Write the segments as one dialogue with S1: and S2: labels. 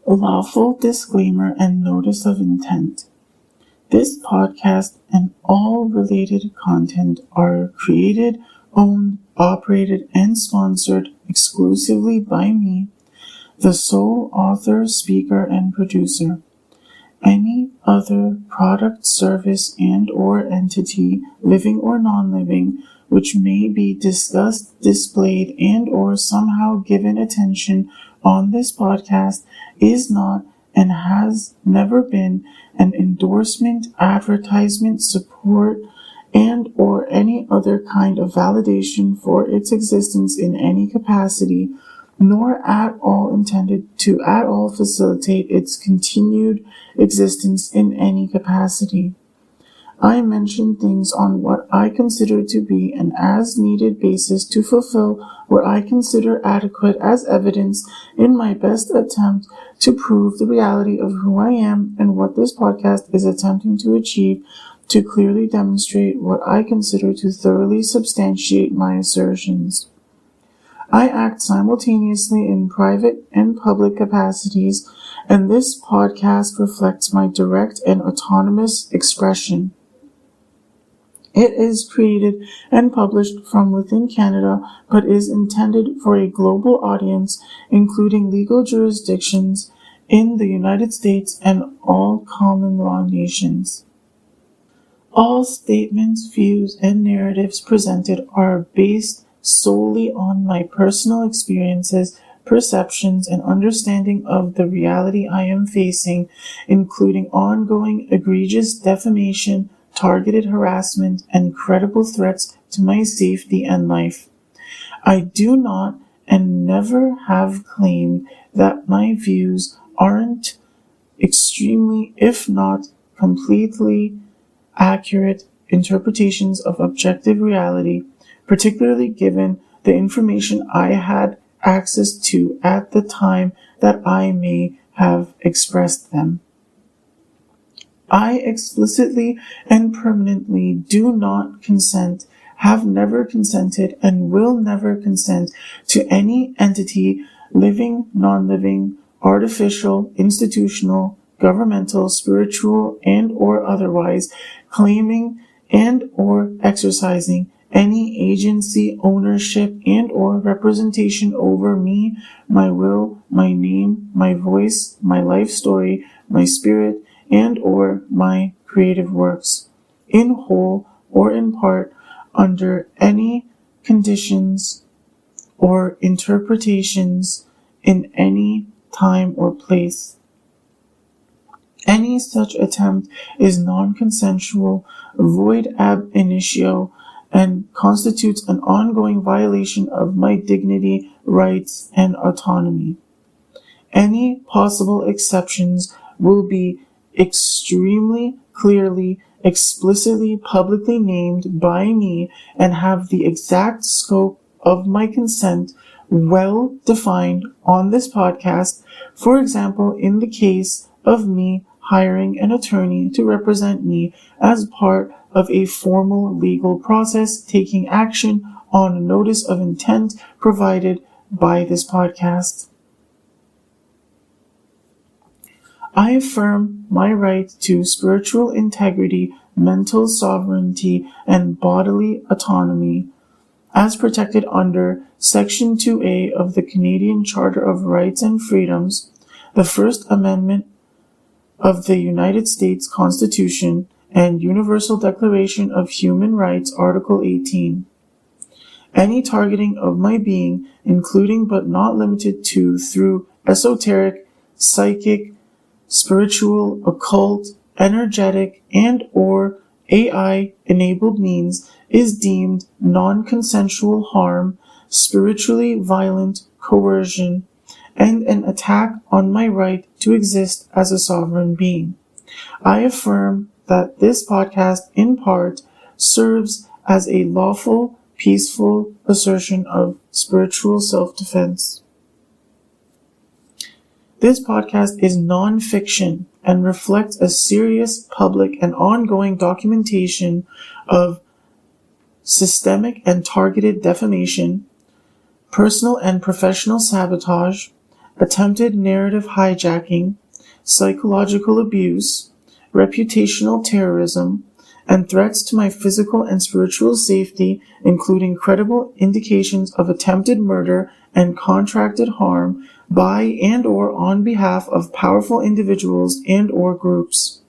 S1: Lawful disclaimer and notice of intent. This podcast and all related content are created, owned, operated, and sponsored exclusively by me, the sole author, speaker, and producer. Any other product, service, and/or entity, living or non-living, which may be discussed, displayed, and/or somehow given attention on this podcast is not and has never been an endorsement, advertisement, support, and/or any other kind of validation for its existence in any capacity, nor at all intended to at all facilitate its continued existence in any capacity. I mention things on what I consider to be an as-needed basis to fulfill what I consider adequate as evidence in my best attempt to prove the reality of who I am and what this podcast is attempting to achieve to clearly demonstrate what I consider to thoroughly substantiate my assertions. I act simultaneously in private and public capacities, and this podcast reflects my direct and autonomous expression. It is created and published from within Canada, but is intended for a global audience, including legal jurisdictions in the United States and all common law nations. All statements, views, and narratives presented are based solely on my personal experiences, perceptions, and understanding of the reality I am facing, including ongoing egregious defamation, targeted harassment, and credible threats to my safety and life. I do not and never have claimed that my views aren't extremely, if not completely, accurate interpretations of objective reality, particularly given the information I had access to at the time that I may have expressed them. I explicitly and permanently do not consent, have never consented, and will never consent to any entity, living, non-living, artificial, institutional, governmental, spiritual, and/or otherwise, claiming and/or exercising any agency, ownership, and/or representation over me, my will, my name, my voice, my life story, my spirit, and/or my creative works, in whole or in part, under any conditions or interpretations in any time or place. Any such attempt is non-consensual, void ab initio, and constitutes an ongoing violation of my dignity, rights, and autonomy. Any possible exceptions will be extremely clearly, explicitly, publicly named by me and have the exact scope of my consent well defined on this podcast. For example, in the case of me hiring an attorney to represent me as part of a formal legal process, taking action on a notice of intent provided by this podcast. I affirm my right to spiritual integrity, mental sovereignty, and bodily autonomy, as protected under Section 2A of the Canadian Charter of Rights and Freedoms, the First Amendment of the United States Constitution, and Universal Declaration of Human Rights, Article 18. Any targeting of my being, including but not limited to through esoteric, psychic, spiritual, occult, energetic, and/or AI-enabled means, is deemed non-consensual harm, spiritually violent coercion, and an attack on my right to exist as a sovereign being. I affirm that this podcast, in part, serves as a lawful, peaceful assertion of spiritual self-defense. This podcast is non-fiction and reflects a serious public and ongoing documentation of systemic and targeted defamation, personal and professional sabotage, attempted narrative hijacking, psychological abuse, reputational terrorism, and threats to my physical and spiritual safety, including credible indications of attempted murder and contracted harm by and or on behalf of powerful individuals and or groups.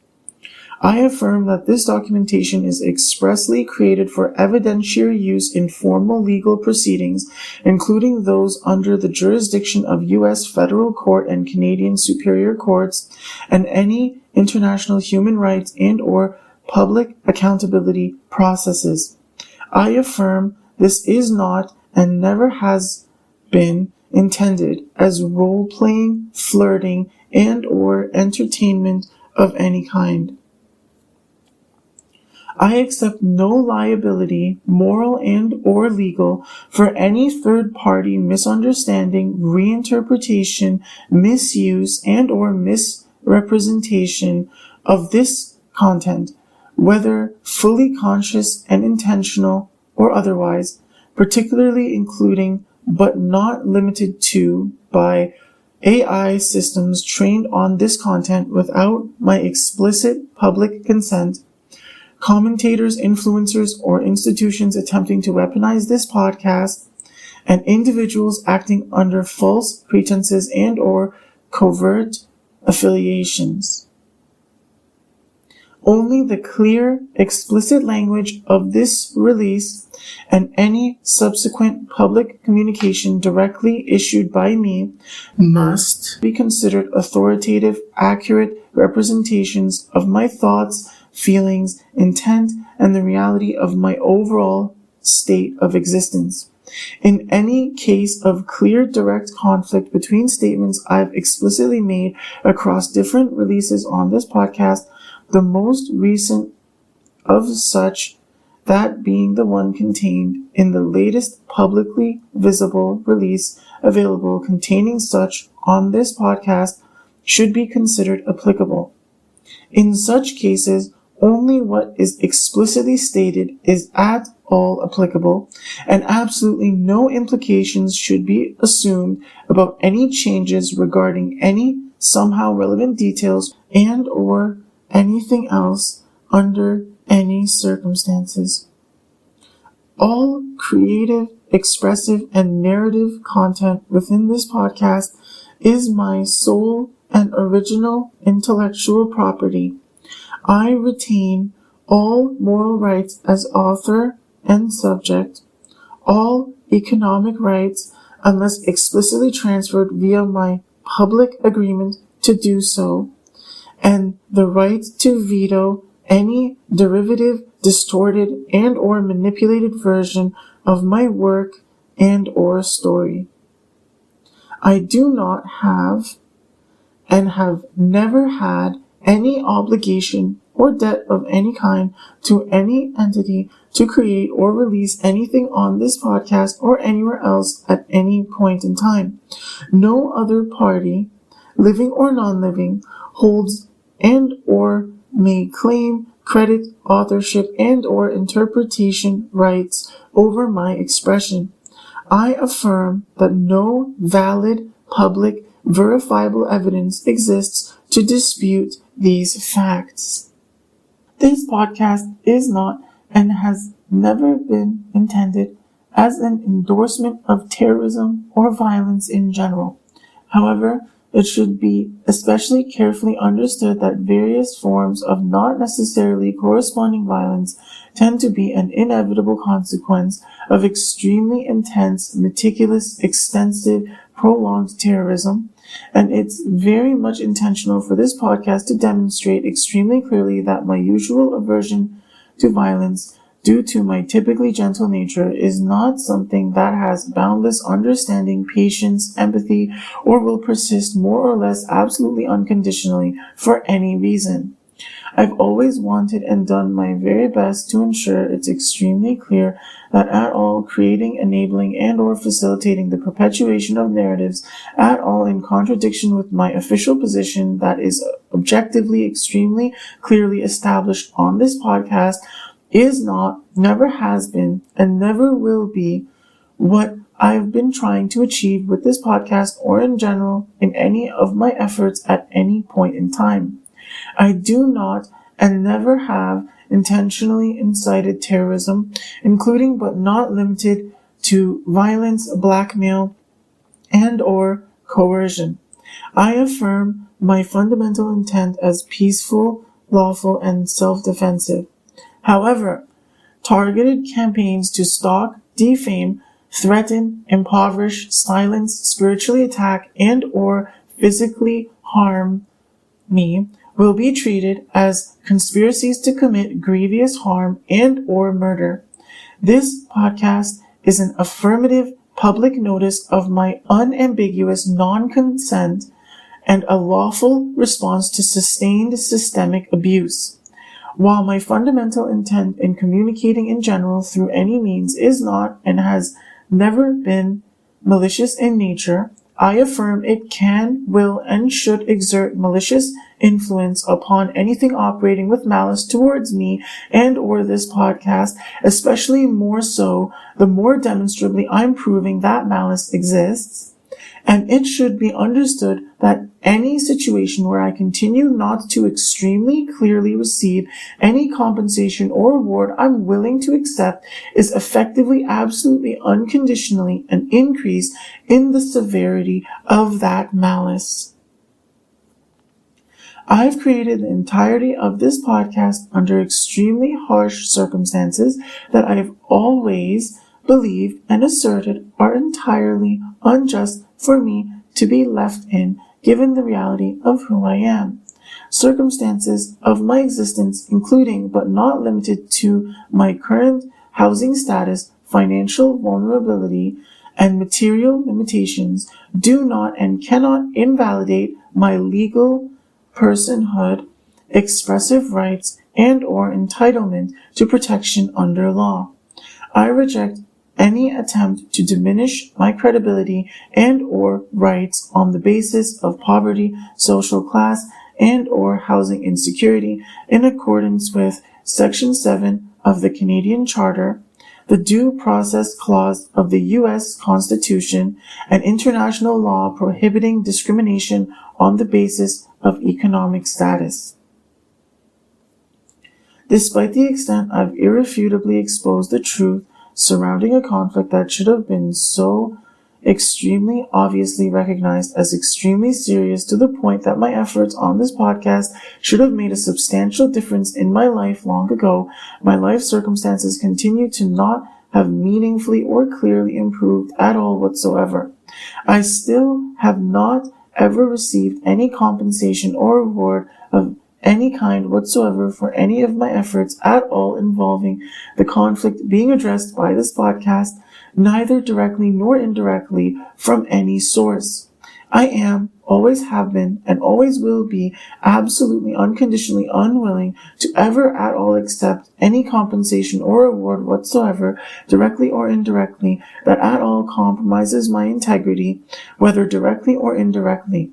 S1: I affirm that this documentation is expressly created for evidentiary use in formal legal proceedings, including those under the jurisdiction of U.S. federal court and Canadian superior courts, and any international human rights and or public accountability processes. I affirm this is not and never has been intended as role-playing, flirting, and or entertainment of any kind. I accept no liability, moral and or legal, for any third-party misunderstanding, reinterpretation, misuse, and or misrepresentation of this content, whether fully conscious and intentional or otherwise, particularly including but not limited to by AI systems trained on this content without my explicit public consent, commentators, influencers, or institutions attempting to weaponize this podcast, and individuals acting under false pretenses and or covert affiliations. Only the clear, explicit language of this release and any subsequent public communication directly issued by me must be considered authoritative, accurate representations of my thoughts, feelings, intent, and the reality of my overall state of existence. In any case of clear direct conflict between statements I've explicitly made across different releases on this podcast, the most recent of such, that being the one contained in the latest publicly visible release available containing such on this podcast, should be considered applicable. In such cases, only what is explicitly stated is at all applicable, and absolutely no implications should be assumed about any changes regarding any somehow relevant details and or anything else under any circumstances. All creative, expressive, and narrative content within this podcast is my sole and original intellectual property. I retain all moral rights as author and subject, all economic rights unless explicitly transferred via my public agreement to do so, and the right to veto any derivative, distorted, and or manipulated version of my work and or story. I do not have and have never had any obligation or debt of any kind to any entity to create or release anything on this podcast or anywhere else at any point in time. No other party, living or non-living, holds and or may claim credit, authorship, and or interpretation rights over my expression. I affirm that no valid, public, verifiable evidence exists to dispute these facts. This podcast is not and has never been intended as an endorsement of terrorism or violence in general. However, it should be especially carefully understood that various forms of not necessarily corresponding violence tend to be an inevitable consequence of extremely intense, meticulous, extensive, prolonged terrorism, and it's very much intentional for this podcast to demonstrate extremely clearly that my usual aversion to violence due to my typically gentle nature is not something that has boundless understanding, patience, empathy, or will persist more or less absolutely unconditionally for any reason. I've always wanted and done my very best to ensure it's extremely clear that at all creating, enabling, and or facilitating the perpetuation of narratives at all in contradiction with my official position that is objectively extremely clearly established on this podcast is not, never has been, and never will be what I've been trying to achieve with this podcast or in general in any of my efforts at any point in time. I do not and never have intentionally incited terrorism, including but not limited to violence, blackmail, and or coercion. I affirm my fundamental intent as peaceful, lawful, and self-defensive. However, targeted campaigns to stalk, defame, threaten, impoverish, silence, spiritually attack, and or physically harm me will be treated as conspiracies to commit grievous harm and or murder. This podcast is an affirmative public notice of my unambiguous non-consent and a lawful response to sustained systemic abuse. While my fundamental intent in communicating in general through any means is not and has never been malicious in nature, I affirm it can, will, and should exert malicious influence upon anything operating with malice towards me and or this podcast, especially more so the more demonstrably I'm proving that malice exists. And it should be understood that any situation where I continue not to extremely clearly receive any compensation or reward I'm willing to accept is effectively, absolutely, unconditionally an increase in the severity of that malice. I've created the entirety of this podcast under extremely harsh circumstances that I've always believed and asserted are entirely unjust for me to be left in, given the reality of who I am. Circumstances of my existence, including but not limited to my current housing status, financial vulnerability, and material limitations, do not and cannot invalidate my legal personhood, expressive rights, and or entitlement to protection under law. I reject any attempt to diminish my credibility and or rights on the basis of poverty, social class, and or housing insecurity in accordance with Section 7 of the Canadian Charter, the Due Process Clause of the U.S. Constitution, and international law prohibiting discrimination on the basis of economic status. Despite the extent I've irrefutably exposed the truth surrounding a conflict that should have been so extremely obviously recognized as extremely serious to the point that my efforts on this podcast should have made a substantial difference in my life long ago, my life circumstances continue to not have meaningfully or clearly improved at all whatsoever. I still have not ever received any compensation or reward of any kind whatsoever for any of my efforts at all involving the conflict being addressed by this podcast, neither directly nor indirectly from any source. I am, always have been, and always will be absolutely unconditionally unwilling to ever at all accept any compensation or reward whatsoever, directly or indirectly, that at all compromises my integrity, whether directly or indirectly.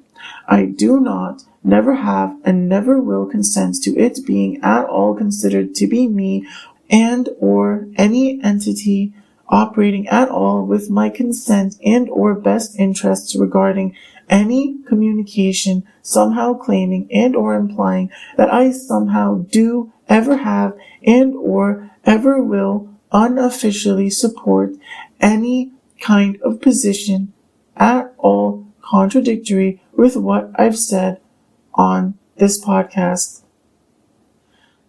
S1: I do not, never have, and never will consent to it being at all considered to be me and or any entity operating at all with my consent and or best interests regarding any communication somehow claiming and or implying that I somehow do ever have and or ever will unofficially support any kind of position at all contradictory with what I've said on this podcast.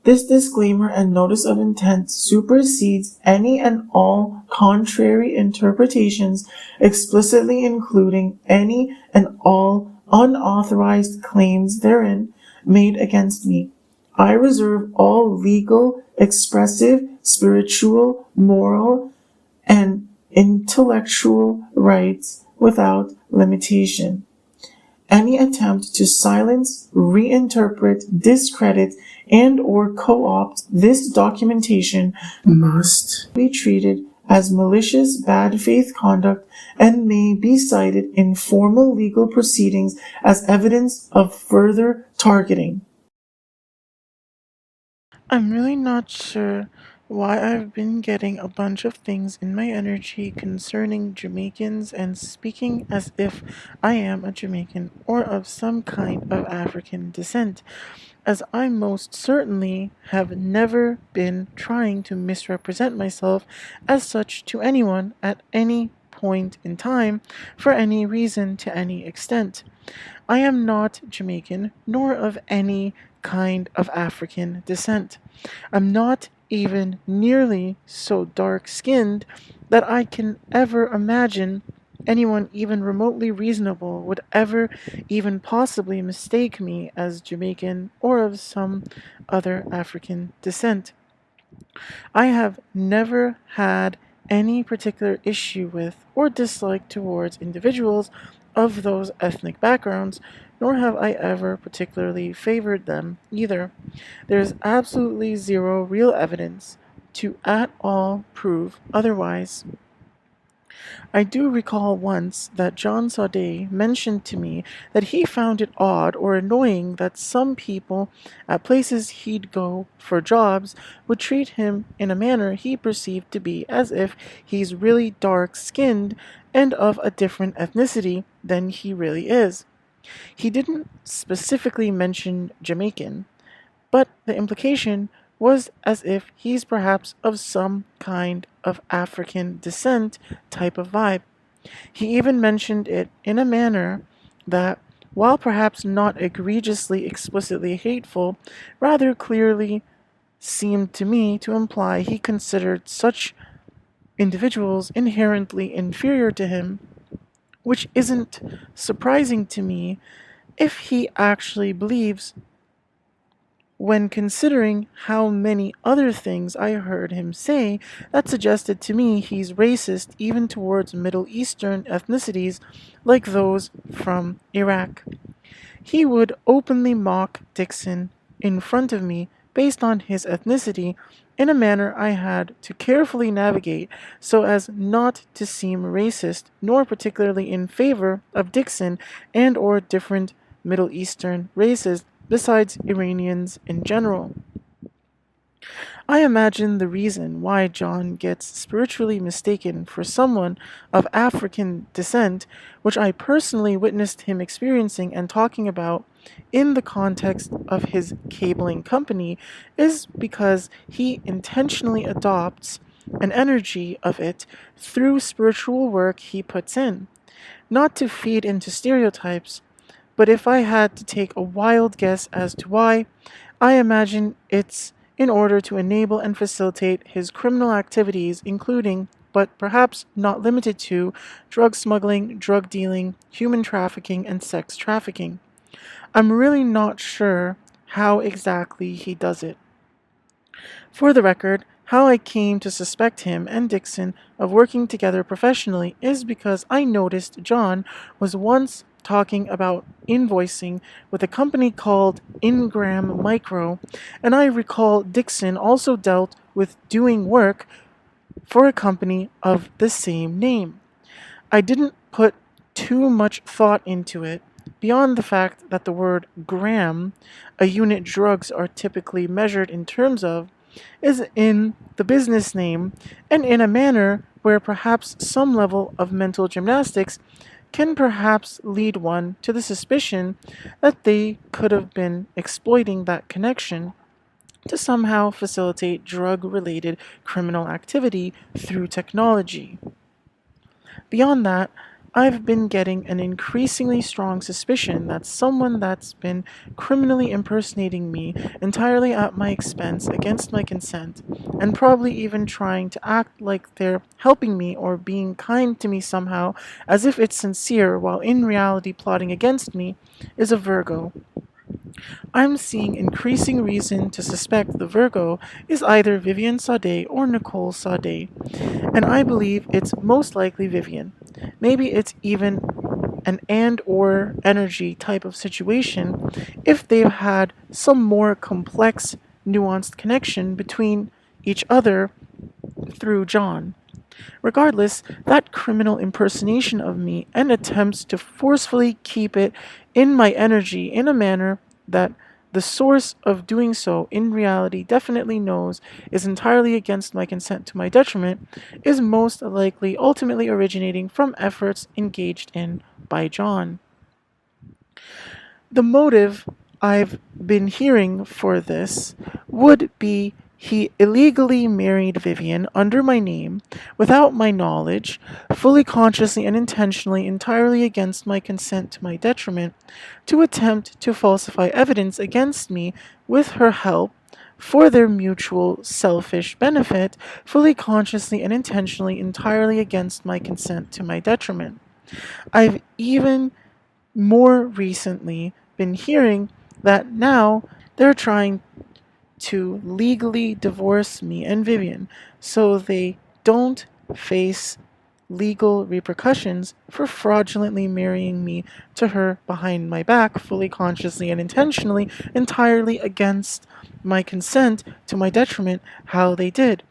S1: This disclaimer and notice of intent supersedes any and all contrary interpretations, explicitly including any and all unauthorized claims therein made against me. I reserve all legal, expressive, spiritual, moral, and intellectual rights without limitation. Any attempt to silence, reinterpret, discredit, and or co-opt this documentation must be treated as malicious bad faith conduct and may be cited in formal legal proceedings as evidence of further targeting. I'm really not sure why I've been getting a bunch of things in my energy concerning Jamaicans and speaking as if I am a Jamaican or of some kind of African descent, as I most certainly have never been trying to misrepresent myself as such to anyone at any point in time for any reason to any extent. I am not Jamaican, nor of any kind of African descent. I'm not even nearly so dark skinned that I can ever imagine anyone even remotely reasonable would ever even possibly mistake me as Jamaican or of some other African descent. I have never had any particular issue with or dislike towards individuals of those ethnic backgrounds, nor have I ever particularly favored them either. There is absolutely zero real evidence to at all prove otherwise. I do recall once that John Saudet mentioned to me that he found it odd or annoying that some people at places he'd go for jobs would treat him in a manner he perceived to be as if he's really dark skinned and of a different ethnicity than he really is. He didn't specifically mention Jamaican, but the implication was as if he's perhaps of some kind of African descent type of vibe. He even mentioned it in a manner that, while perhaps not egregiously explicitly hateful, rather clearly seemed to me to imply he considered such individuals inherently inferior to him, which isn't surprising to me if he actually believes when considering how many other things I heard him say that suggested to me he's racist even towards Middle Eastern ethnicities like those from Iraq. He would openly mock Dixon in front of me based on his ethnicity in a manner I had to carefully navigate so as not to seem racist nor particularly in favor of Dixon and or different Middle Eastern races besides Iranians in general. I imagine the reason why John gets spiritually mistaken for someone of African descent, which I personally witnessed him experiencing and talking about in the context of his cabling company, is because he intentionally adopts an energy of it through spiritual work he puts in, not to feed into stereotypes. But if I had to take a wild guess as to why, I imagine it's in order to enable and facilitate his criminal activities, including, but perhaps not limited to, drug smuggling, drug dealing, human trafficking, and sex trafficking. I'm really not sure how exactly he does it. For the record, how I came to suspect him and Dixon of working together professionally is because I noticed John was once talking about invoicing with a company called Ingram Micro, and I recall Dixon also dealt with doing work for a company of the same name. I didn't put too much thought into it, beyond the fact that the word gram, a unit drugs are typically measured in terms of, is in the business name and in a manner where perhaps some level of mental gymnastics can perhaps lead one to the suspicion that they could have been exploiting that connection to somehow facilitate drug related criminal activity through technology. Beyond that, I've been getting an increasingly strong suspicion that someone that's been criminally impersonating me entirely at my expense against my consent, and probably even trying to act like they're helping me or being kind to me somehow as if it's sincere while in reality plotting against me, is a Virgo. I'm seeing increasing reason to suspect the Virgo is either Vivian Sade or Nicole Sade, and I believe it's most likely Vivian. Maybe it's even an and or energy type of situation if they've had some more complex, nuanced connection between each other through John. Regardless, that criminal impersonation of me and attempts to forcefully keep it in my energy in a manner that the source of doing so in reality definitely knows is entirely against my consent to my detriment is most likely ultimately originating from efforts engaged in by John. The motive I've been hearing for this would be he illegally married Vivian under my name, without my knowledge, fully consciously and intentionally, entirely against my consent to my detriment, to attempt to falsify evidence against me with her help for their mutual selfish benefit, fully consciously and intentionally, entirely against my consent to my detriment. I've even more recently been hearing that now they're trying to legally divorce me and Vivian so they don't face legal repercussions for fraudulently marrying me to her behind my back, fully consciously and intentionally, entirely against my consent to my detriment, how they did.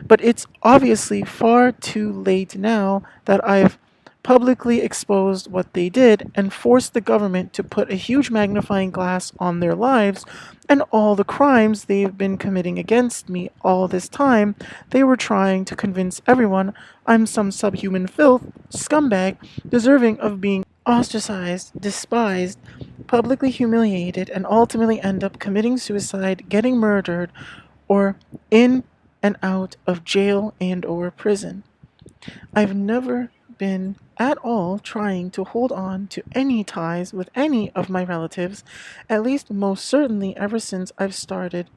S1: But it's obviously far too late now that I've publicly exposed what they did and forced the government to put a huge magnifying glass on their lives and all the crimes they've been committing against me all this time. They were trying to convince everyone I'm some subhuman filth, scumbag, deserving of being ostracized, despised, publicly humiliated, and ultimately end up committing suicide, getting murdered, or in and out of jail and or prison. I've never been at all trying to hold on to any ties with any of my relatives, at least most certainly ever since I've started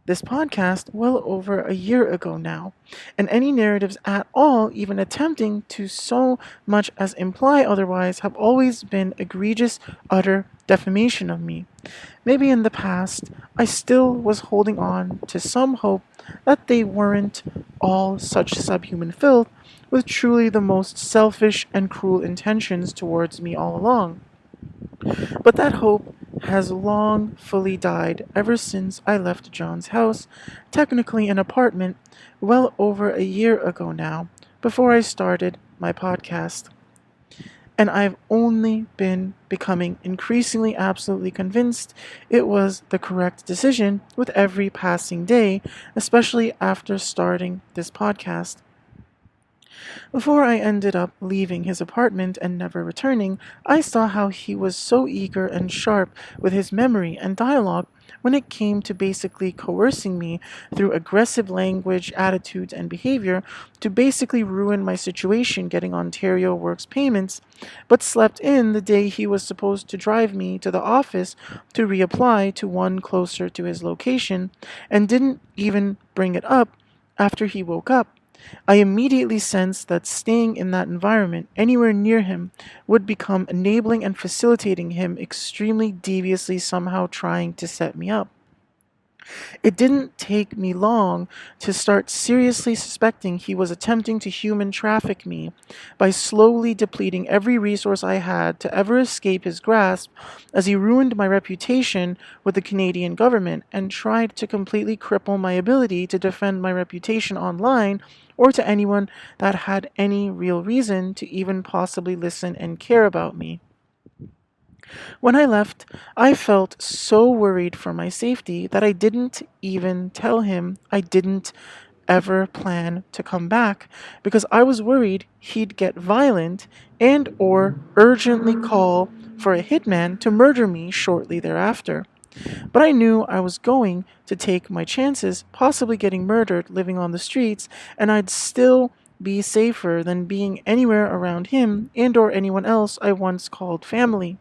S1: this podcast well over a year ago now, and any narratives at all, even attempting to so much as imply otherwise, have always been egregious, utter defamation of me. Maybe in the past, I still was holding on to some hope that they weren't all such subhuman filth, with truly the most selfish and cruel intentions towards me all along. But that hope has long fully died ever since I left John's house, technically an apartment, well over a year ago now, before I started my podcast. And I've only been becoming increasingly absolutely convinced it was the correct decision with every passing day, especially after starting this podcast. Before I ended up leaving his apartment and never returning, I saw how he was so eager and sharp with his memory and dialogue when it came to basically coercing me through aggressive language, attitudes, and behavior to basically ruin my situation getting Ontario Works payments, but slept in the day he was supposed to drive me to the office to reapply to one closer to his location, and didn't even bring it up after he woke up. I immediately sensed that staying in that environment anywhere near him would become enabling and facilitating him extremely deviously somehow trying to set me up. It didn't take me long to start seriously suspecting he was attempting to human traffic me by slowly depleting every resource I had to ever escape his grasp, as he ruined my reputation with the Canadian government and tried to completely cripple my ability to defend my reputation online or to anyone that had any real reason to even possibly listen and care about me. When I left, I felt so worried for my safety that I didn't even tell him I didn't ever plan to come back because I was worried he'd get violent and or urgently call for a hitman to murder me shortly thereafter. But I knew I was going to take my chances, possibly getting murdered living on the streets, and I'd still be safer than being anywhere around him and or anyone else I once called family.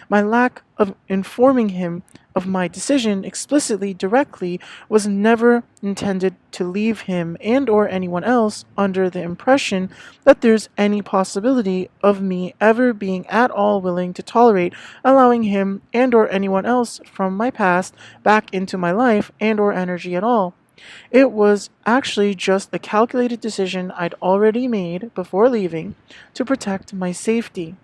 S1: My lack of informing him of my decision explicitly, directly, was never intended to leave him and or anyone else under the impression that there's any possibility of me ever being at all willing to tolerate allowing him and or anyone else from my past back into my life and or energy at all. It was actually just a calculated decision I'd already made before leaving to protect my safety.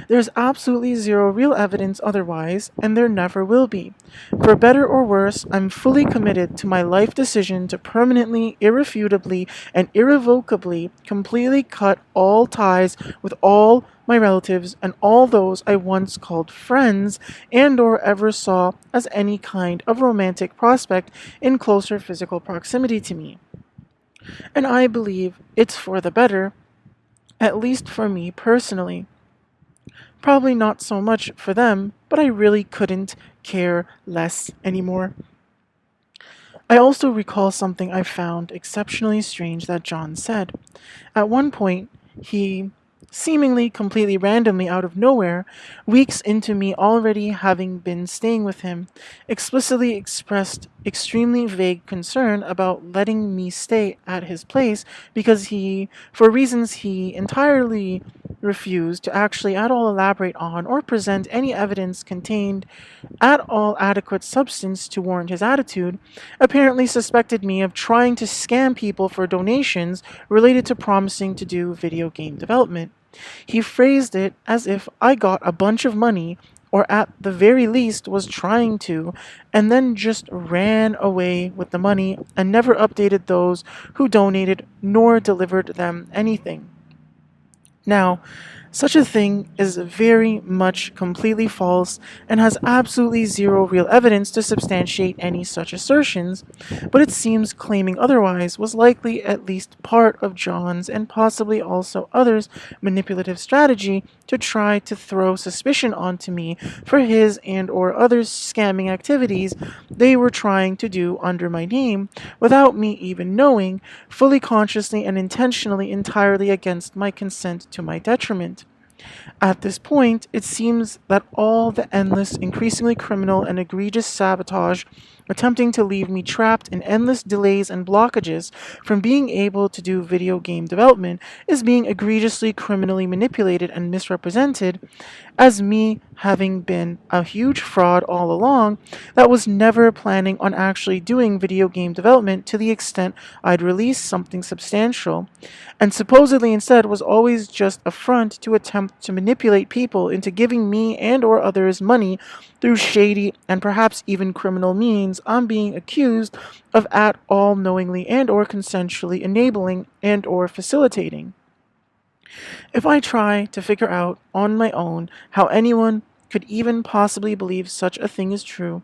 S1: There's absolutely zero real evidence otherwise, and there never will be. For better or worse, I'm fully committed to my life decision to permanently, irrefutably, and irrevocably completely cut all ties with all my relatives and all those I once called friends and or ever saw as any kind of romantic prospect in closer physical proximity to me. And I believe it's for the better, at least for me personally. Probably not so much for them, but I really couldn't care less anymore. I also recall something I found exceptionally strange that John said. At one point, he, seemingly completely randomly out of nowhere, weeks into me already having been staying with him, explicitly expressed extremely vague concern about letting me stay at his place because he, for reasons he entirely refused to actually at all elaborate on or present any evidence contained at all adequate substance to warrant his attitude, apparently suspected me of trying to scam people for donations related to promising to do video game development. He phrased it as if I got a bunch of money, or at the very least was trying to, and then just ran away with the money and never updated those who donated nor delivered them anything. Now, such a thing is very much completely false and has absolutely zero real evidence to substantiate any such assertions, but it seems claiming otherwise was likely at least part of John's and possibly also others' manipulative strategy to try to throw suspicion onto me for his and or others' scamming activities they were trying to do under my name without me even knowing, fully consciously and intentionally entirely against my consent to my detriment. At this point, it seems that all the endless, increasingly criminal and egregious sabotage attempting to leave me trapped in endless delays and blockages from being able to do video game development is being egregiously criminally manipulated and misrepresented as me having been a huge fraud all along that was never planning on actually doing video game development to the extent I'd release something substantial, and supposedly instead was always just a front to attempt to manipulate people into giving me and or others money through shady and perhaps even criminal means I'm being accused of at all knowingly and or consensually enabling and or facilitating. If I try to figure out on my own how anyone could even possibly believe such a thing is true,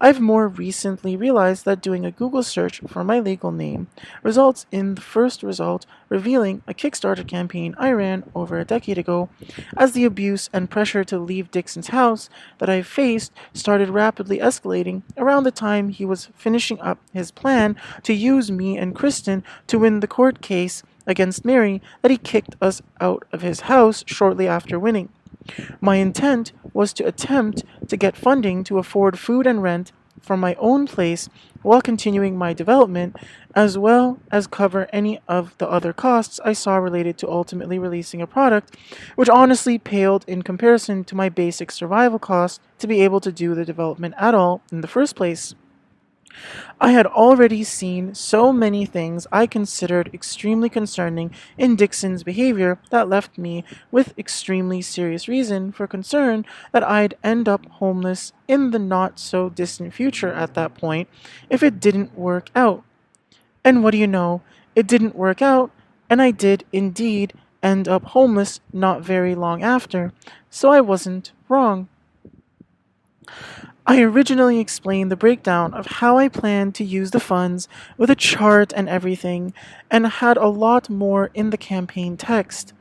S1: I've more recently realized that doing a Google search for my legal name results in the first result revealing a Kickstarter campaign I ran over a decade ago, as the abuse and pressure to leave Dixon's house that I faced started rapidly escalating around the time he was finishing up his plan to use me and Kristen to win the court case against Mary that he kicked us out of his house shortly after winning. My intent was to attempt to get funding to afford food and rent from my own place while continuing my development, as well as cover any of the other costs I saw related to ultimately releasing a product, which honestly paled in comparison to my basic survival costs to be able to do the development at all in the first place. I had already seen so many things I considered extremely concerning in Dixon's behavior that left me with extremely serious reason for concern that I'd end up homeless in the not so distant future at that point if it didn't work out. And what do you know? It didn't work out, and I did indeed end up homeless not very long after, so I wasn't wrong. I originally explained the breakdown of how I planned to use the funds with a chart and everything, and had a lot more in the campaign text.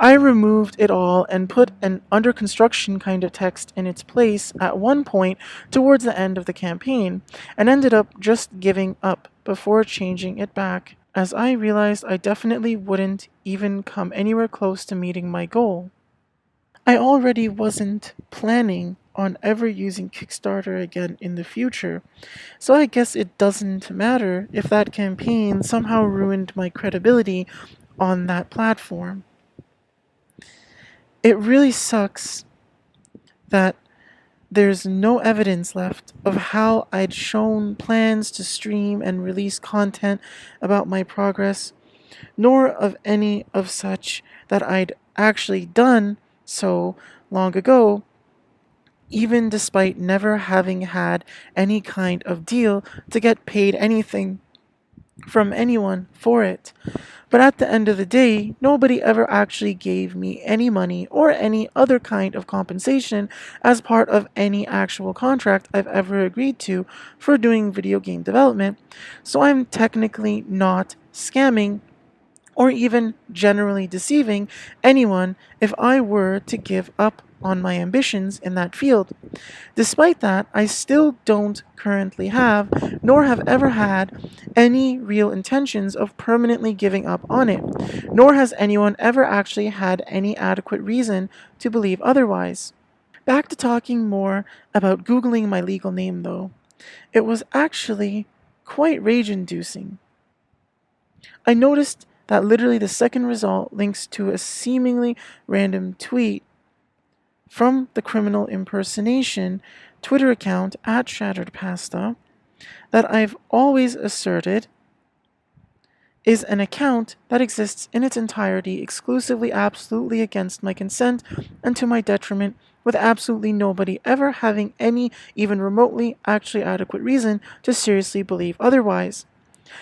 S1: I removed it all and put an under construction kind of text in its place at one point towards the end of the campaign, and ended up just giving up before changing it back, as I realized I definitely wouldn't even come anywhere close to meeting my goal. I already wasn't planning on ever using Kickstarter again in the future, so I guess it doesn't matter if that campaign somehow ruined my credibility on that platform. It really sucks that there's no evidence left of how I'd shown plans to stream and release content about my progress, nor of any of such that I'd actually done so long ago, even despite never having had any kind of deal to get paid anything from anyone for it. But at the end of the day, nobody ever actually gave me any money or any other kind of compensation as part of any actual contract I've ever agreed to for doing video game development. So I'm technically not scamming or even generally deceiving anyone if I were to give up on my ambitions in that field. Despite that, I still don't currently have, nor have ever had, any real intentions of permanently giving up on it, nor has anyone ever actually had any adequate reason to believe otherwise. Back to talking more about Googling my legal name, though. It was actually quite rage inducing. I noticed that literally the second result links to a seemingly random tweet from the criminal impersonation Twitter account at Shattered Pasta that I've always asserted is an account that exists in its entirety exclusively absolutely against my consent and to my detriment, with absolutely nobody ever having any even remotely actually adequate reason to seriously believe otherwise.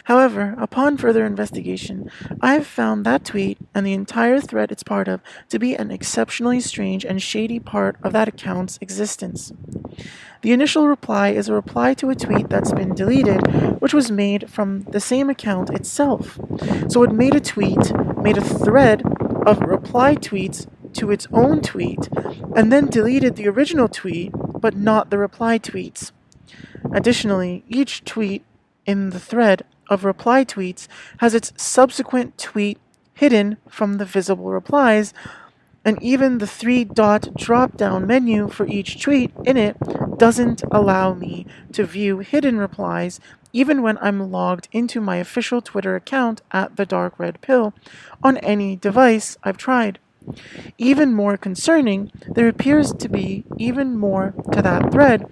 S1: However, upon further investigation, I have found that tweet and the entire thread it's part of to be an exceptionally strange and shady part of that account's existence. The initial reply is a reply to a tweet that's been deleted, which was made from the same account itself. So it made a thread of reply tweets to its own tweet, and then deleted the original tweet, but not the reply tweets. Additionally, each tweet in the thread of reply tweets has its subsequent tweet hidden from the visible replies, and even the three-dot drop-down menu for each tweet in it doesn't allow me to view hidden replies even when I'm logged into my official Twitter account at the Dark Red Pill on any device I've tried. Even more concerning, there appears to be even more to that thread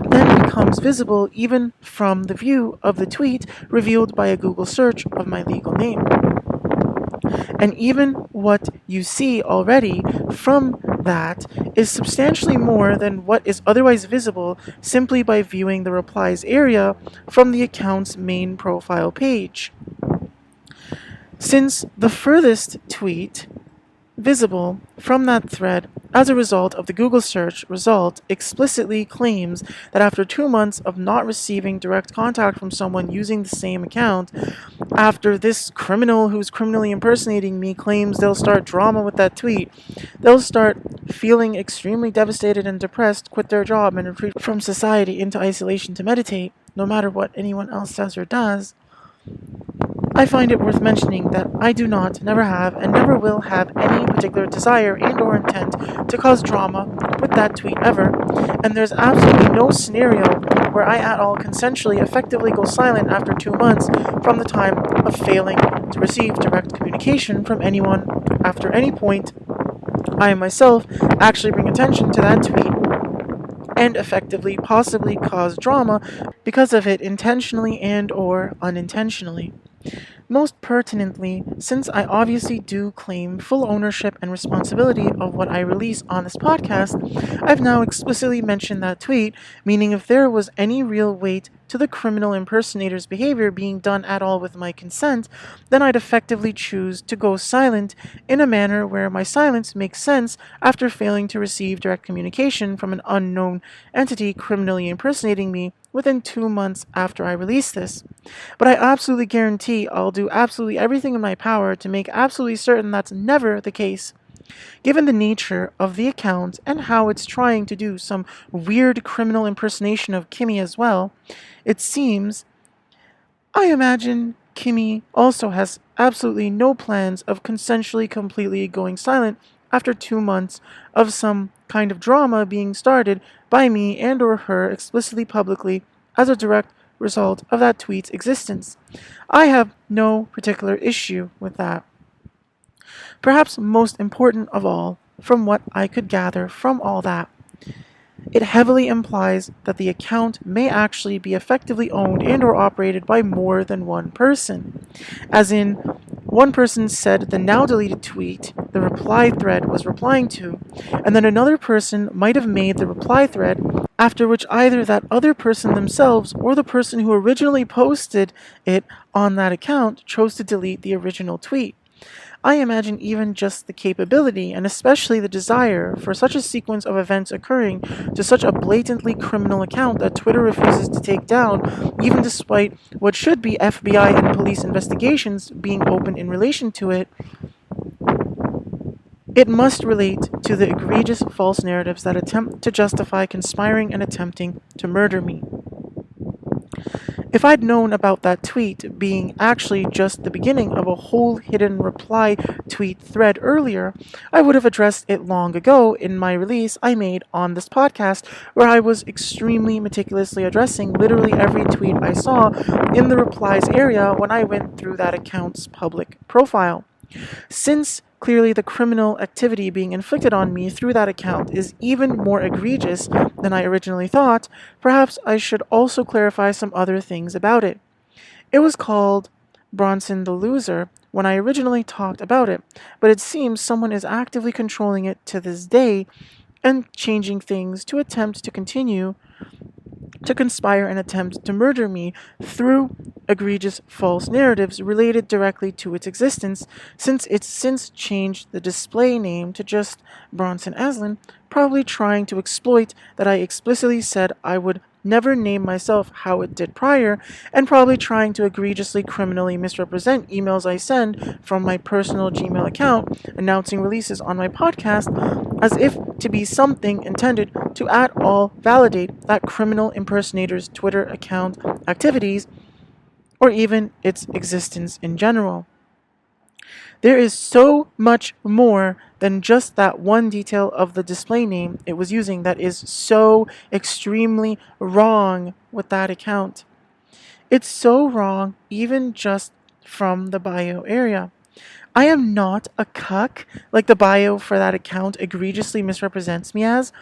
S1: then becomes visible even from the view of the tweet revealed by a Google search of my legal name. And even what you see already from that is substantially more than what is otherwise visible simply by viewing the replies area from the account's main profile page. Since the furthest tweet visible from that thread as a result of the Google search result explicitly claims that after 2 months of not receiving direct contact from someone using the same account, after this criminal who's criminally impersonating me claims they'll start drama with that tweet, they'll start feeling extremely devastated and depressed, quit their job, and retreat from society into isolation to meditate, no matter what anyone else says or does. I find it worth mentioning that I do not, never have, and never will have any particular desire and or intent to cause drama with that tweet ever, and there's absolutely no scenario where I at all consensually effectively go silent after 2 months from the time of failing to receive direct communication from anyone after any point I myself actually bring attention to that tweet and effectively possibly cause drama because of it intentionally and or unintentionally. Most pertinently, since I obviously do claim full ownership and responsibility of what I release on this podcast, I've now explicitly mentioned that tweet, meaning if there was any real weight to the criminal impersonator's behavior being done at all with my consent, then I'd effectively choose to go silent in a manner where my silence makes sense after failing to receive direct communication from an unknown entity criminally impersonating me within 2 months after I release this. But I absolutely guarantee I'll do absolutely everything in my power to make absolutely certain that's never the case. Given the nature of the account and how it's trying to do some weird criminal impersonation of Kimmy as well, it seems, I imagine Kimmy also has absolutely no plans of consensually completely going silent after 2 months of some kind of drama being started by me and or her explicitly publicly as a direct result of that tweet's existence. I have no particular issue with that. Perhaps most important of all, from what I could gather from all that, it heavily implies that the account may actually be effectively owned and or operated by more than one person. As in,
S2: one person said the now deleted tweet the reply thread was replying to, and then another person might have made the reply thread, after which either that other person themselves or the person who originally posted it on that account chose to delete the original tweet. I imagine even just the capability, and especially the desire, for such a sequence of events occurring to such a blatantly criminal account that Twitter refuses to take down, even despite what should be FBI and police investigations being open in relation to it. It must relate to the egregious false narratives that attempt to justify conspiring and attempting to murder me. If I'd known about that tweet being actually just the beginning of a whole hidden reply tweet thread earlier, I would have addressed it long ago in my release I made on this podcast, where I was extremely meticulously addressing literally every tweet I saw in the replies area when I went through that account's public profile. Since clearly the criminal activity being inflicted on me through that account is even more egregious than I originally thought, perhaps I should also clarify some other things about it. It was called Bronson the Loser when I originally talked about it, but it seems someone is actively controlling it to this day and changing things to attempt to continue to conspire and attempt to murder me through egregious false narratives related directly to its existence, since it's since changed the display name to just Bronson Aslan, probably trying to exploit that I explicitly said I would never name myself how it did prior, and probably trying to egregiously criminally misrepresent emails I send from my personal Gmail account announcing releases on my podcast as if to be something intended to at all validate that criminal impersonator's Twitter account activities or even its existence in general. There is so much more than just that one detail of the display name it was using that is so extremely wrong with that account. It's so wrong even just from the bio area. I am not a cuck like the bio for that account egregiously misrepresents me as,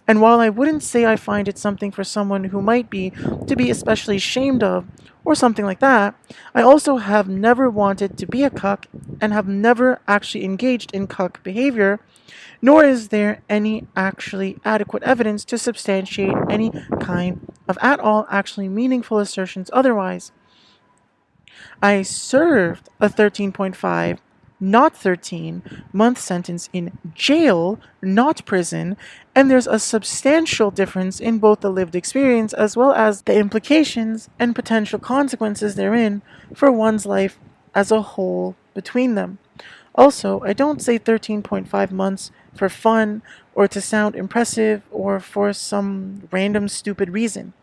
S2: and while I wouldn't say I find it something for someone who might be to be especially ashamed of, or something like that, I also have never wanted to be a cuck and have never actually engaged in cuck behavior, nor is there any actually adequate evidence to substantiate any kind of at all actually meaningful assertions otherwise. I served a 13.5, not 13-month sentence in jail, not prison, and there's a substantial difference in both the lived experience as well as the implications and potential consequences therein for one's life as a whole between them. Also, I don't say 13.5 months for fun or to sound impressive or for some random stupid reason.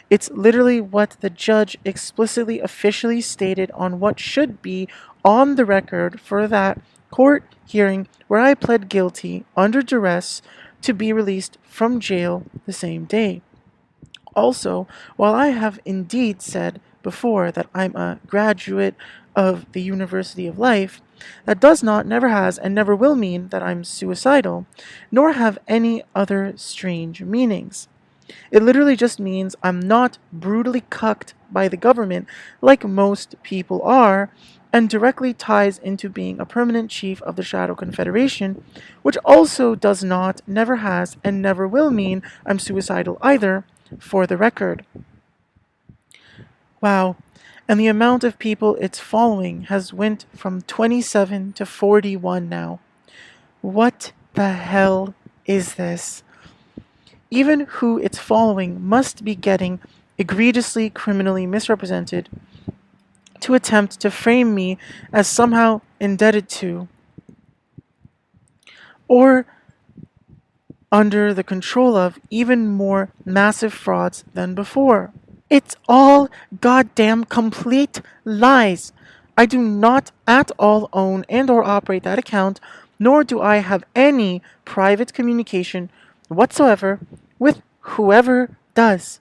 S2: It's literally what the judge explicitly officially stated on what should be on the record for that court hearing where I pled guilty under duress to be released from jail the same day. Also, while I have indeed said before that I'm a graduate of the University of Life, that does not, never has, and never will mean that I'm suicidal, nor have any other strange meanings. It literally just means I'm not brutally cucked by the government like most people are, and directly ties into being a permanent chief of the Shadow Confederation, which also does not, never has, and never will mean I'm suicidal either, for the record. Wow. And the amount of people it's following has went from 27 to 41 now. What the hell is this? Even who it's following must be getting egregiously criminally misrepresented to attempt to frame me as somehow indebted to or under the control of even more massive frauds than before. It's all goddamn complete lies. I do not at all own and or operate that account, nor do I have any private communication whatsoever with whoever does.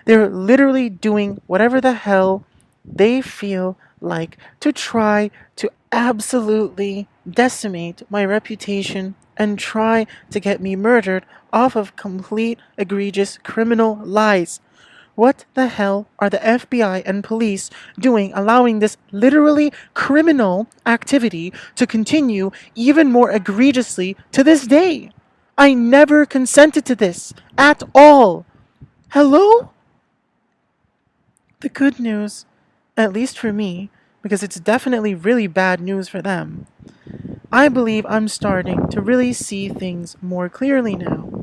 S2: They're literally doing whatever the hell they feel like to try to absolutely decimate my reputation and try to get me murdered off of complete egregious criminal lies. What the hell are the FBI and police doing, allowing this literally criminal activity to continue even more egregiously to this day? I never consented to this at all. Hello? The good news, at least for me, because it's definitely really bad news for them, I believe I'm starting to really see things more clearly now.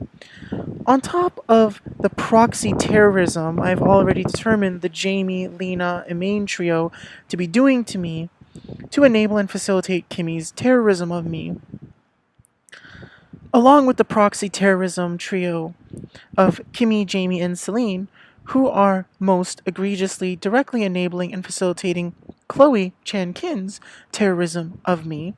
S2: On top of the proxy terrorism I've already determined the Jamie, Lena, and Maine trio to be doing to me to enable and facilitate Kimmy's terrorism of me, along with the proxy terrorism trio of Kimmy, Jamie, and Celine, who are most egregiously directly enabling and facilitating Chloe Chan Kin's terrorism of me,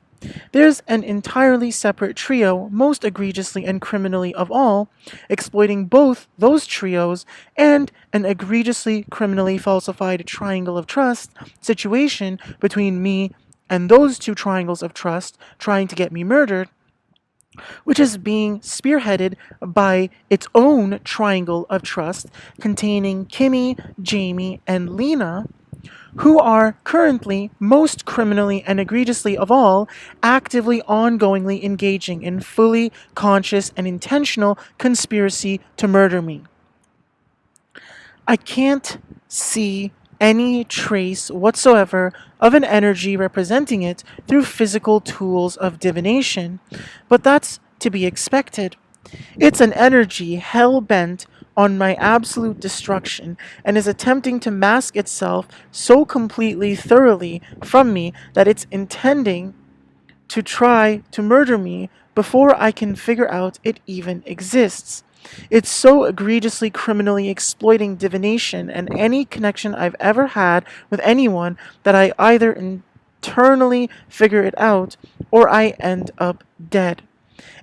S2: there's an entirely separate trio, most egregiously and criminally of all, exploiting both those trios and an egregiously criminally falsified triangle of trust situation between me and those two triangles of trust trying to get me murdered, which is being spearheaded by its own triangle of trust containing Kimmy, Jamie, and Lena, who are currently, most criminally and egregiously of all, actively ongoingly engaging in fully conscious and intentional conspiracy to murder me. I can't see any trace whatsoever of an energy representing it through physical tools of divination, but that's to be expected. It's an energy hell bent on my absolute destruction and is attempting to mask itself so completely thoroughly from me that it's intending to try to murder me before I can figure out it even exists. It's so egregiously criminally exploiting divination and any connection I've ever had with anyone that I either internally figure it out or I end up dead.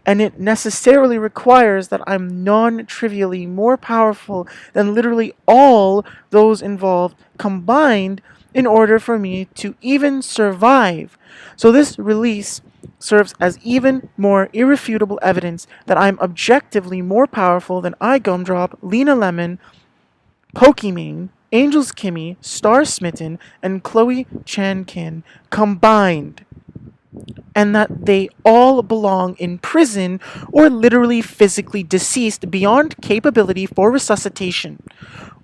S2: And it necessarily requires that I'm non trivially more powerful than literally all those involved combined in order for me to even survive. So this release serves as even more irrefutable evidence that I'm objectively more powerful than I Gumdrop, Lena Lemon, Pokimane, Angels Kimmy, Star Smitten, and Chloe Chan Kin combined, and that they all belong in prison or literally physically deceased beyond capability for resuscitation.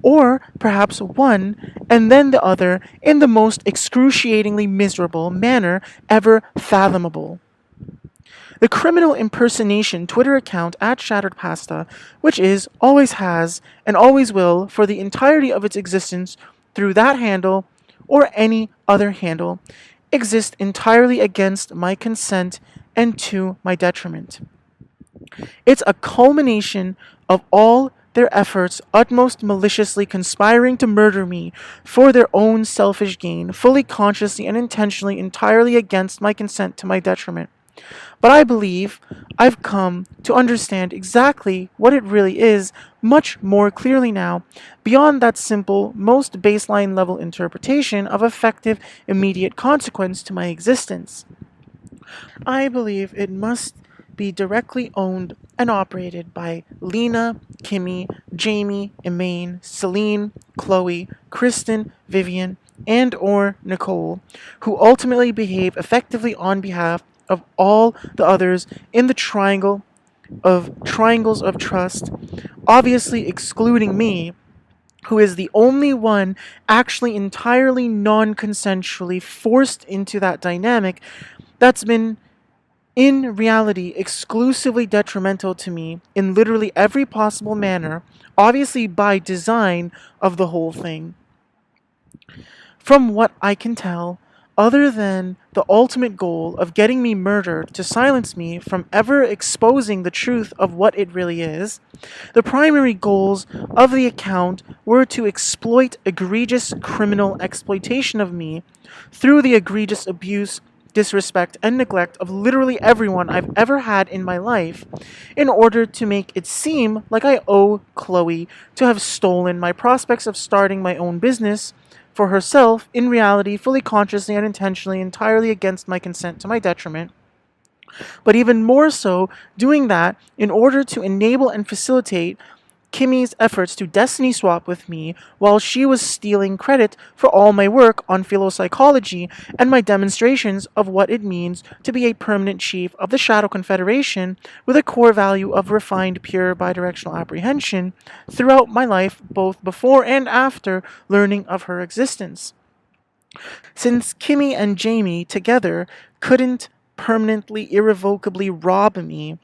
S2: Or perhaps one and then the other in the most excruciatingly miserable manner ever fathomable. The criminal impersonation Twitter account at Shattered Pasta, which is, always has, and always will for the entirety of its existence through that handle or any other handle, exist entirely against my consent and to my detriment. It's a culmination of all their efforts utmost maliciously conspiring to murder me for their own selfish gain, fully consciously and intentionally entirely against my consent to my detriment. But I believe I've come to understand exactly what it really is much more clearly now, beyond that simple, most baseline level interpretation of effective, immediate consequence to my existence. I believe it must be directly owned and operated by Lena, Kimmy, Jamie, Emaine, Celine, Chloe, Kristen, Vivian, and or Nicole, who ultimately behave effectively on behalf of all the others in the triangles of trust, obviously excluding me, who is the only one actually entirely non-consensually forced into that dynamic that's been in reality exclusively detrimental to me in literally every possible manner, obviously by design of the whole thing. From what I can tell, other than the ultimate goal of getting me murdered to silence me from ever exposing the truth of what it really is, the primary goals of the account were to exploit egregious criminal exploitation of me through the egregious abuse, disrespect, and neglect of literally everyone I've ever had in my life, in order to make it seem like I owe Chloe to have stolen my prospects of starting my own business for herself, in reality, fully consciously and intentionally, entirely against my consent to my detriment. But even more so, doing that in order to enable and facilitate Kimmy's efforts to destiny swap with me while she was stealing credit for all my work on philopsychology and my demonstrations of what it means to be a permanent chief of the Shadow Confederation with a core value of refined, pure, bidirectional apprehension throughout my life, both before and after learning of her existence. Since Kimmy and Jamie together couldn't permanently, irrevocably rob me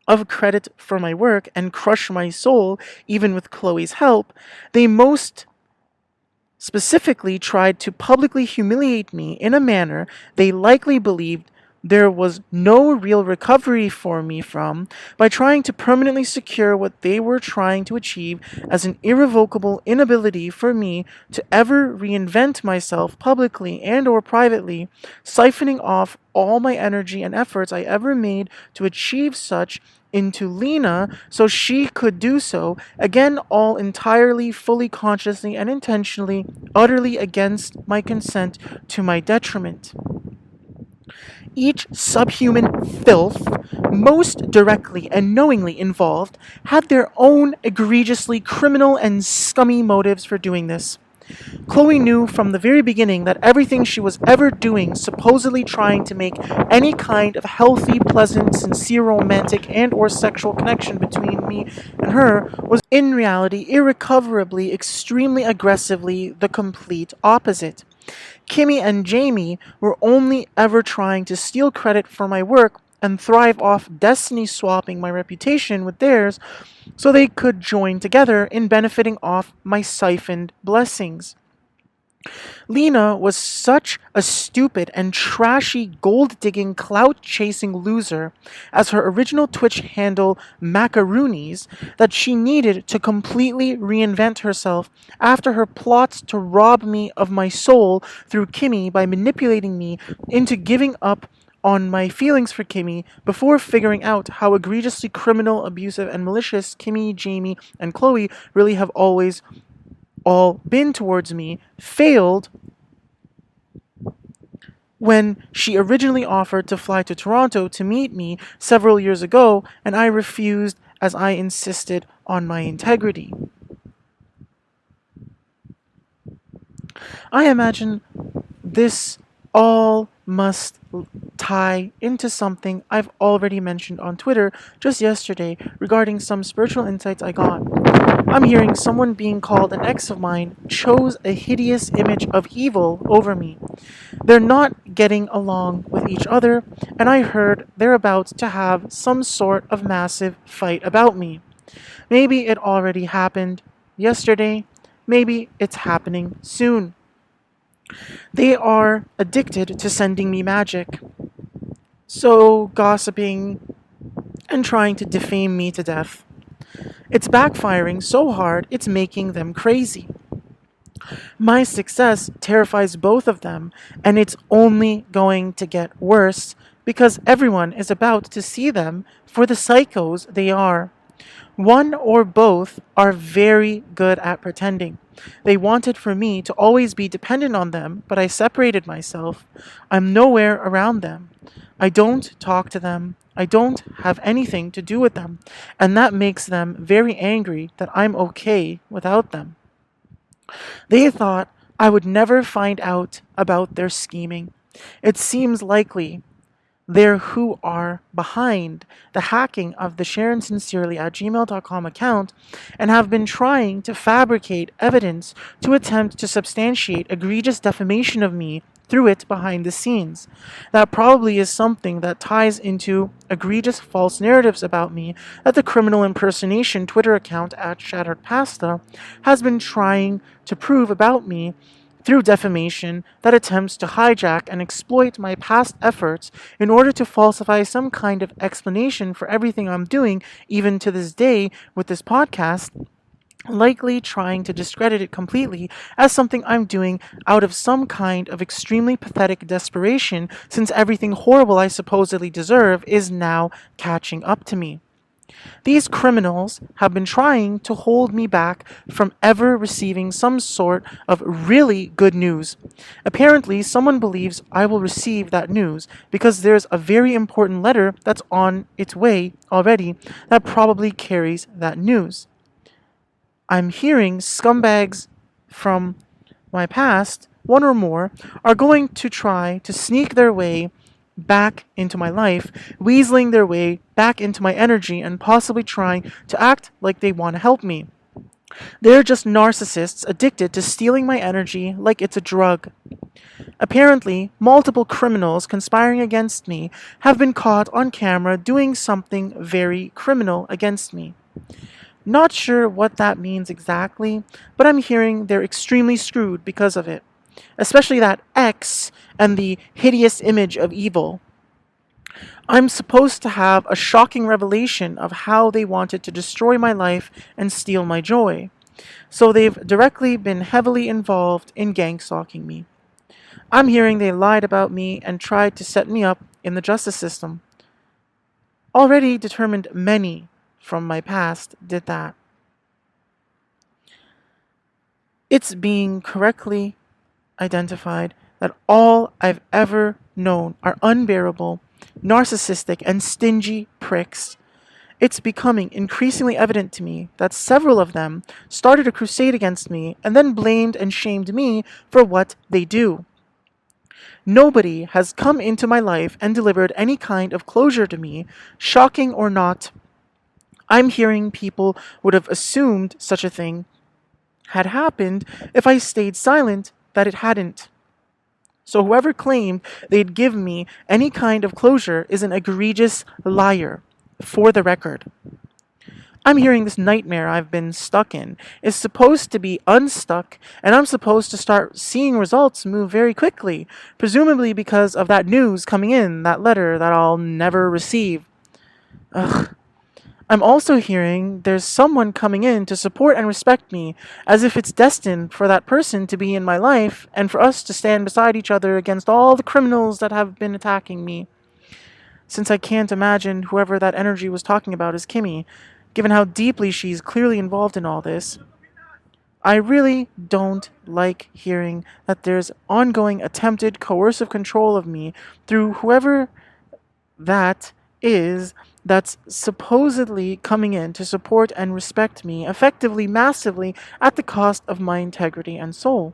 S2: of credit for my work and crush my soul, even with Chloe's help, they most specifically tried to publicly humiliate me in a manner they likely believed there was no real recovery for me from by trying to permanently secure what they were trying to achieve as an irrevocable inability for me to ever reinvent myself publicly and or privately, siphoning off all my energy and efforts I ever made to achieve such into Lena so she could do so, again, all entirely, fully consciously, and intentionally, utterly against my consent to my detriment. Each subhuman filth, most directly and knowingly involved, had their own egregiously criminal and scummy motives for doing this. Chloe knew from the very beginning that everything she was ever doing, supposedly trying to make any kind of healthy, pleasant, sincere, romantic, and or sexual connection between me and her, was in reality irrecoverably, extremely aggressively the complete opposite. Kimmy and Jamie were only ever trying to steal credit for my work and thrive off destiny swapping my reputation with theirs so they could join together in benefiting off my siphoned blessings. Lena was such a stupid and trashy gold-digging, clout-chasing loser as her original Twitch handle Macaroonies that she needed to completely reinvent herself after her plots to rob me of my soul through Kimmy by manipulating me into giving up on my feelings for Kimmy before figuring out how egregiously criminal, abusive, and malicious Kimmy, Jamie, and Chloe really have always all been towards me, failed when she originally offered to fly to Toronto to meet me several years ago, and I refused as I insisted on my integrity. I imagine this all must tie into something I've already mentioned on Twitter just yesterday regarding some spiritual insights I got. I'm hearing someone being called an ex of mine chose a hideous image of evil over me. They're not getting along with each other, and I heard they're about to have some sort of massive fight about me. Maybe it already happened yesterday, maybe it's happening soon. They are addicted to sending me magic, so gossiping and trying to defame me to death. It's backfiring so hard it's making them crazy. My success terrifies both of them, and it's only going to get worse because everyone is about to see them for the psychos they are. One or both are very good at pretending. They wanted for me to always be dependent on them, but I separated myself. I'm nowhere around them. I don't talk to them. I don't have anything to do with them, and that makes them very angry that I'm okay without them. They thought I would never find out about their scheming. It seems likely they're who are behind the hacking of the SharonSincerely at gmail.com account and have been trying to fabricate evidence to attempt to substantiate egregious defamation of me through it behind the scenes. That probably is something that ties into egregious false narratives about me that the criminal impersonation Twitter account at Shattered Pasta has been trying to prove about me through defamation that attempts to hijack and exploit my past efforts in order to falsify some kind of explanation for everything I'm doing, even to this day with this podcast, likely trying to discredit it completely as something I'm doing out of some kind of extremely pathetic desperation, since everything horrible I supposedly deserve is now catching up to me. These criminals have been trying to hold me back from ever receiving some sort of really good news. Apparently, someone believes I will receive that news because there's a very important letter that's on its way already that probably carries that news. I'm hearing scumbags from my past, one or more, are going to try to sneak their way back into my life, weaseling their way back into my energy, and possibly trying to act like they want to help me. They're just narcissists addicted to stealing my energy like it's a drug. Apparently, multiple criminals conspiring against me have been caught on camera doing something very criminal against me. Not sure what that means exactly, but I'm hearing they're extremely screwed because of it. Especially that X and the hideous image of evil. I'm supposed to have a shocking revelation of how they wanted to destroy my life and steal my joy. So they've directly been heavily involved in gang stalking me. I'm hearing they lied about me and tried to set me up in the justice system. Already determined many from my past did that. It's being correctly identified that all I've ever known are unbearable, narcissistic, and stingy pricks. It's becoming increasingly evident to me that several of them started a crusade against me and then blamed and shamed me for what they do. Nobody has come into my life and delivered any kind of closure to me, shocking or not. I'm hearing people would have assumed such a thing had happened if I stayed silent that it hadn't. So whoever claimed they'd give me any kind of closure is an egregious liar, for the record. I'm hearing this nightmare I've been stuck in is supposed to be unstuck, and I'm supposed to start seeing results move very quickly, presumably because of that news coming in, that letter that I'll never receive. Ugh. I'm also hearing there's someone coming in to support and respect me, as if it's destined for that person to be in my life and for us to stand beside each other against all the criminals that have been attacking me. Since I can't imagine whoever that energy was talking about is Kimmy, given how deeply she's clearly involved in all this, I really don't like hearing that there's ongoing attempted coercive control of me through whoever that is that's supposedly coming in to support and respect me effectively, massively, at the cost of my integrity and soul.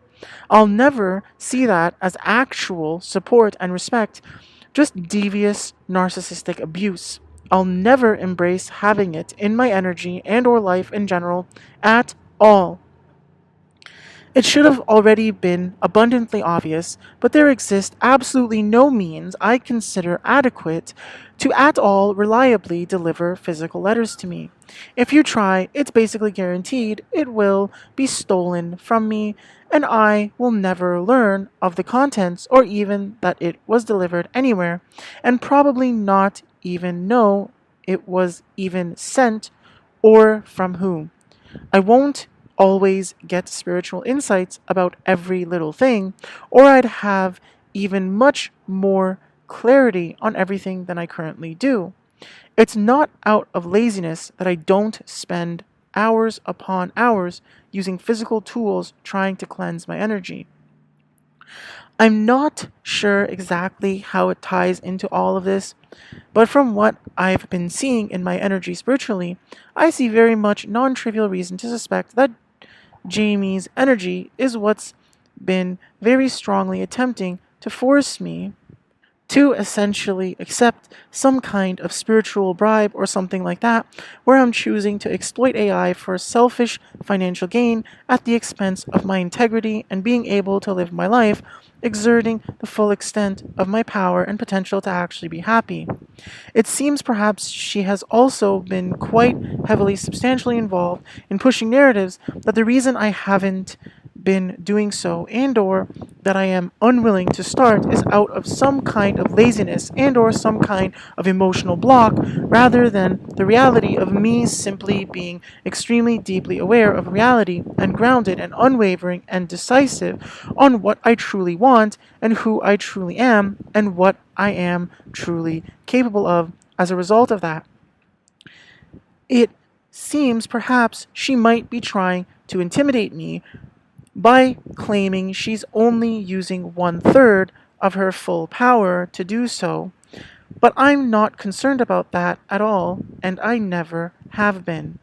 S2: I'll never see that as actual support and respect, just devious narcissistic abuse. I'll never embrace having it in my energy and or life in general at all. It should have already been abundantly obvious, but there exist absolutely no means I consider adequate to at all reliably deliver physical letters to me. If you try, it's basically guaranteed it will be stolen from me, and I will never learn of the contents or even that it was delivered anywhere, and probably not even know it was even sent or from whom. I won't always get spiritual insights about every little thing, or I'd have even much more clarity on everything than I currently do. It's not out of laziness that I don't spend hours upon hours using physical tools trying to cleanse my energy. I'm not sure exactly how it ties into all of this, but from what I've been seeing in my energy spiritually, I see very much non trivial reason to suspect that Jamie's energy is what's been very strongly attempting to force me to essentially accept some kind of spiritual bribe or something like that, where I'm choosing to exploit AI for selfish financial gain at the expense of my integrity and being able to live my life, exerting the full extent of my power and potential to actually be happy. It seems perhaps she has also been quite heavily, substantially involved in pushing narratives that the reason I haven't been doing so and or that I am unwilling to start is out of some kind of laziness and or some kind of emotional block rather than the reality of me simply being extremely deeply aware of reality and grounded and unwavering and decisive on what I truly want and who I truly am and what I am truly capable of as a result of that. It seems perhaps she might be trying to intimidate me by claiming she's only using 1/3 of her full power to do so. But I'm not concerned about that at all, and I never have been.